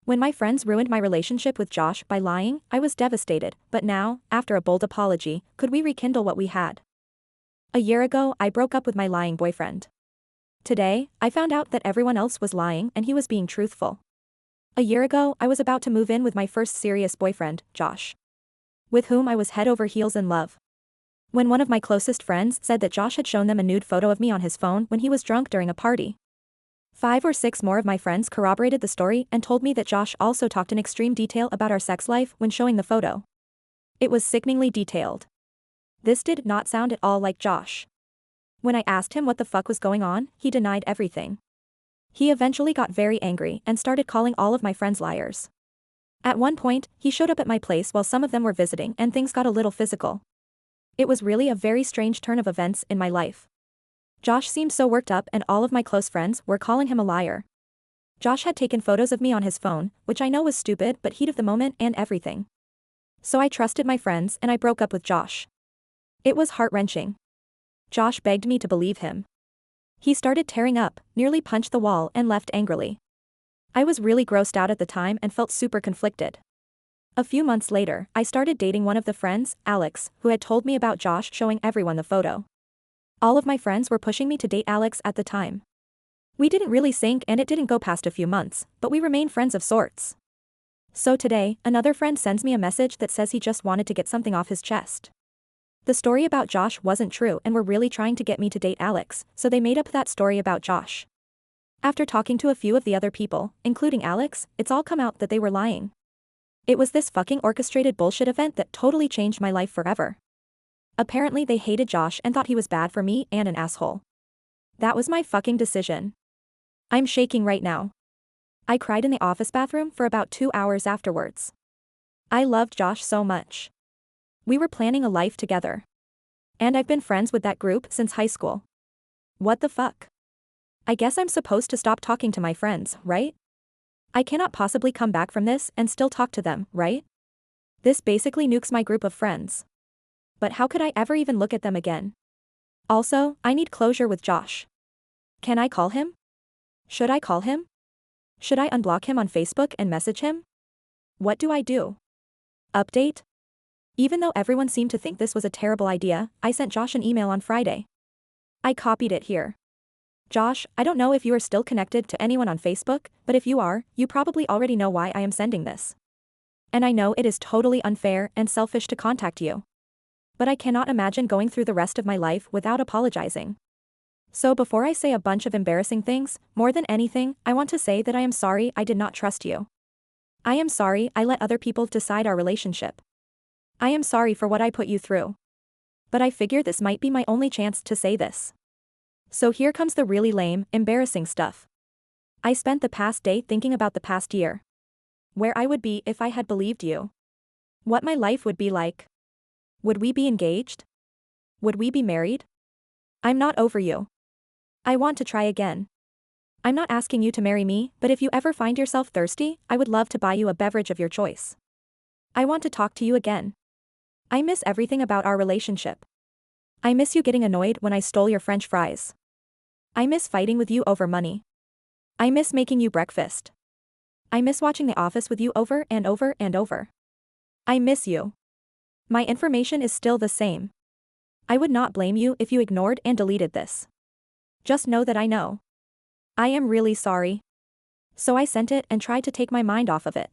When my friends ruined my relationship with Josh by lying, I was devastated, but now, after a bold apology, could we rekindle what we had? A year ago, I broke up with my lying boyfriend. Today, I found out that everyone else was lying and he was being truthful. A year ago, I was about to move in with my first serious boyfriend, Josh, with whom I was head over heels in love. When one of my closest friends said that Josh had shown them a nude photo of me on his phone when he was drunk during a party. 5 or 6 more of my friends corroborated the story and told me that Josh also talked in extreme detail about our sex life when showing the photo. It was sickeningly detailed. This did not sound at all like Josh. When I asked him what the fuck was going on, he denied everything. He eventually got very angry and started calling all of my friends liars. At one point, he showed up at my place while some of them were visiting and things got a little physical. It was really a very strange turn of events in my life. Josh seemed so worked up and all of my close friends were calling him a liar. Josh had taken photos of me on his phone, which I know was stupid but heat of the moment and everything. So I trusted my friends and I broke up with Josh. It was heart-wrenching. Josh begged me to believe him. He started tearing up, nearly punched the wall and left angrily. I was really grossed out at the time and felt super conflicted. A few months later, I started dating one of the friends, Alex, who had told me about Josh showing everyone the photo. All of my friends were pushing me to date Alex at the time. We didn't really sync and it didn't go past a few months, but we remained friends of sorts. So today, another friend sends me a message that says he just wanted to get something off his chest. The story about Josh wasn't true and were really trying to get me to date Alex, so they made up that story about Josh. After talking to a few of the other people, including Alex, it's all come out that they were lying. It was this fucking orchestrated bullshit event that totally changed my life forever. Apparently they hated Josh and thought he was bad for me and an asshole. That was my fucking decision. I'm shaking right now. I cried in the office bathroom for about 2 hours afterwards. I loved Josh so much. We were planning a life together. And I've been friends with that group since high school. What the fuck? I guess I'm supposed to stop talking to my friends, right? I cannot possibly come back from this and still talk to them, right? This basically nukes my group of friends. But how could I ever even look at them again? Also, I need closure with Josh. Can I call him? Should I call him? Should I unblock him on Facebook and message him? What do I do? Update? Even though everyone seemed to think this was a terrible idea, I sent Josh an email on Friday. I copied it here. Josh, I don't know if you are still connected to anyone on Facebook, but if you are, you probably already know why I am sending this. And I know it is totally unfair and selfish to contact you. But I cannot imagine going through the rest of my life without apologizing. So before I say a bunch of embarrassing things, more than anything, I want to say that I am sorry I did not trust you. I am sorry I let other people decide our relationship. I am sorry for what I put you through. But I figure this might be my only chance to say this. So here comes the really lame, embarrassing stuff. I spent the past day thinking about the past year. Where I would be if I had believed you. What my life would be like. Would we be engaged? Would we be married? I'm not over you. I want to try again. I'm not asking you to marry me, but if you ever find yourself thirsty, I would love to buy you a beverage of your choice. I want to talk to you again. I miss everything about our relationship. I miss you getting annoyed when I stole your French fries. I miss fighting with you over money. I miss making you breakfast. I miss watching The Office with you over and over and over. I miss you. My information is still the same. I would not blame you if you ignored and deleted this. Just know that I know. I am really sorry. So I sent it and tried to take my mind off of it.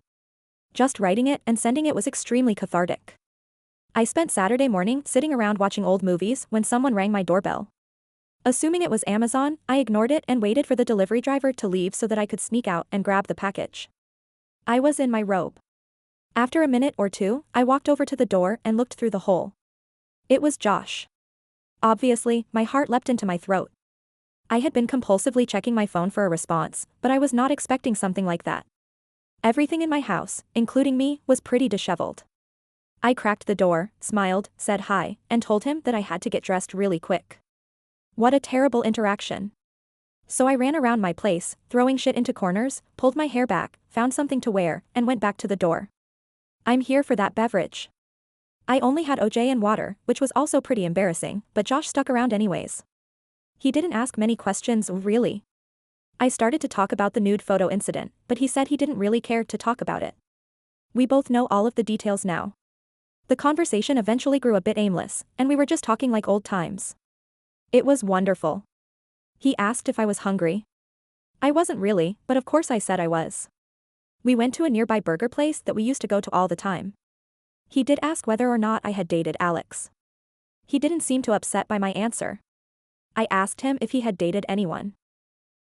Just writing it and sending it was extremely cathartic. I spent Saturday morning sitting around watching old movies when someone rang my doorbell. Assuming it was Amazon, I ignored it and waited for the delivery driver to leave so that I could sneak out and grab the package. I was in my robe. After a minute or two, I walked over to the door and looked through the hole. It was Josh. Obviously, my heart leapt into my throat. I had been compulsively checking my phone for a response, but I was not expecting something like that. Everything in my house, including me, was pretty disheveled. I cracked the door, smiled, said hi, and told him that I had to get dressed really quick. What a terrible interaction. So I ran around my place, throwing shit into corners, pulled my hair back, found something to wear, and went back to the door. I'm here for that beverage. I only had OJ and water, which was also pretty embarrassing, but Josh stuck around anyways. He didn't ask many questions, really. I started to talk about the nude photo incident, but he said he didn't really care to talk about it. We both know all of the details now. The conversation eventually grew a bit aimless, and we were just talking like old times. It was wonderful. He asked if I was hungry. I wasn't really, but of course I said I was. We went to a nearby burger place that we used to go to all the time. He did ask whether or not I had dated Alex. He didn't seem too upset by my answer. I asked him if he had dated anyone.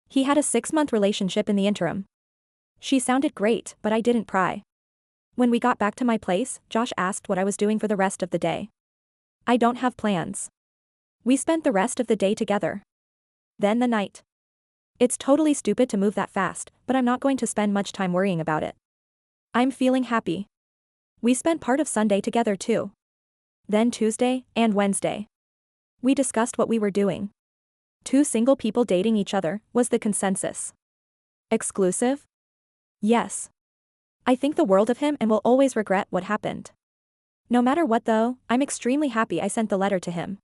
He had a 6-month relationship in the interim. She sounded great, but I didn't pry. When we got back to my place, Josh asked what I was doing for the rest of the day. I don't have plans. We spent the rest of the day together. Then the night. It's totally stupid to move that fast, but I'm not going to spend much time worrying about it. I'm feeling happy. We spent part of Sunday together too. Then Tuesday and Wednesday. We discussed what we were doing. 2 single people dating each other was the consensus. Exclusive? Yes. I think the world of him and will always regret what happened. No matter what though, I'm extremely happy I sent the letter to him.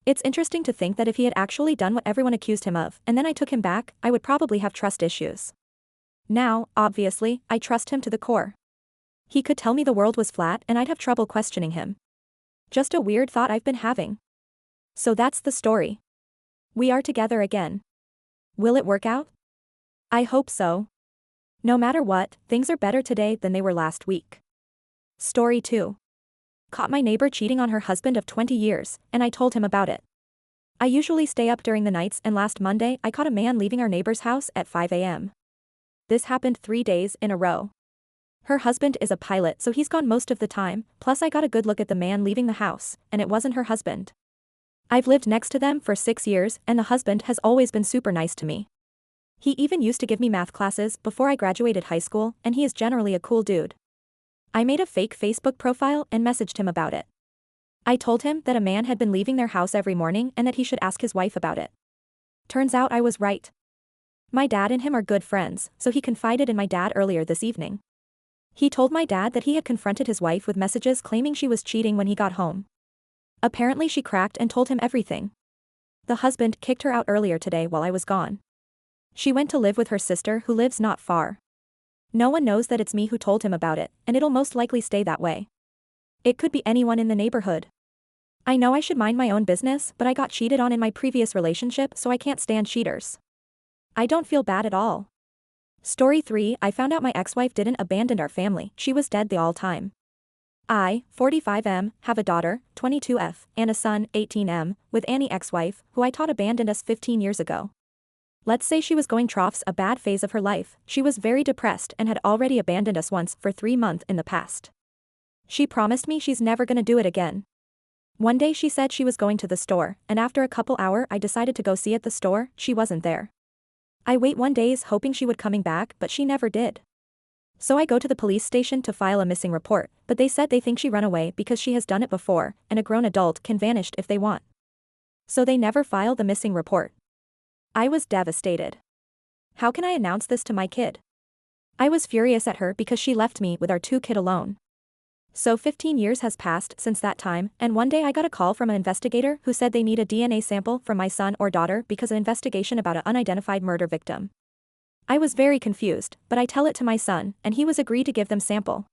It's interesting to think that if he had actually done what everyone accused him of, and then I took him back, I would probably have trust issues. Now, obviously, I trust him to the core. He could tell me the world was flat and I'd have trouble questioning him. Just a weird thought I've been having. So that's the story. We are together again. Will it work out? I hope so. No matter what, things are better today than they were last week. Story 2. Caught my neighbor cheating on her husband of 20 years, and I told him about it. I usually stay up during the nights, and last Monday I caught a man leaving our neighbor's house at 5 a.m. This happened 3 days in a row. Her husband is a pilot, so he's gone most of the time, plus I got a good look at the man leaving the house, and it wasn't her husband. I've lived next to them for 6 years, and the husband has always been super nice to me. He even used to give me math classes before I graduated high school, and he is generally a cool dude. I made a fake Facebook profile and messaged him about it. I told him that a man had been leaving their house every morning and that he should ask his wife about it. Turns out I was right. My dad and him are good friends, so he confided in my dad earlier this evening. He told my dad that he had confronted his wife with messages claiming she was cheating when he got home. Apparently she cracked and told him everything. The husband kicked her out earlier today while I was gone. She went to live with her sister who lives not far. No one knows that it's me who told him about it, and it'll most likely stay that way. It could be anyone in the neighborhood. I know I should mind my own business, but I got cheated on in my previous relationship, so I can't stand cheaters. I don't feel bad at all. Story 3. I found out my ex-wife didn't abandon our family, she was dead the all time. I, 45M, have a daughter, 22F, and a son, 18M, with Annie ex-wife, who I taught abandoned us 15 years ago. Let's say she was going troughs a bad phase of her life, she was very depressed and had already abandoned us once for 3 months in the past. She promised me she's never gonna do it again. One day she said she was going to the store, and after a couple hours I decided to go see at the store, she wasn't there. I wait 1 day hoping she would coming back, but she never did. So I go to the police station to file a missing report, but they said they think she ran away because she has done it before, and a grown adult can vanish if they want. So they never filed the missing report. I was devastated. How can I announce this to my kid? I was furious at her because she left me with our 2 kids alone. So 15 years has passed since that time, and one day I got a call from an investigator who said they need a DNA sample from my son or daughter because of an investigation about an unidentified murder victim. I was very confused, but I tell it to my son, and he was agreed to give them sample.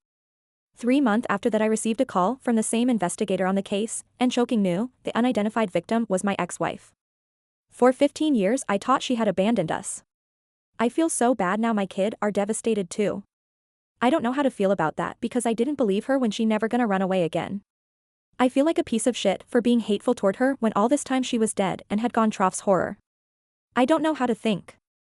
3 months after that I received a call from the same investigator on the case, and shocking new, the unidentified victim was my ex-wife. For 15 years I thought she had abandoned us. I feel so bad now, my kid are devastated too. I don't know how to feel about that because I didn't believe her when she never gonna run away again. I feel like a piece of shit for being hateful toward her when all this time she was dead and had gone troughs horror. I don't know how to think.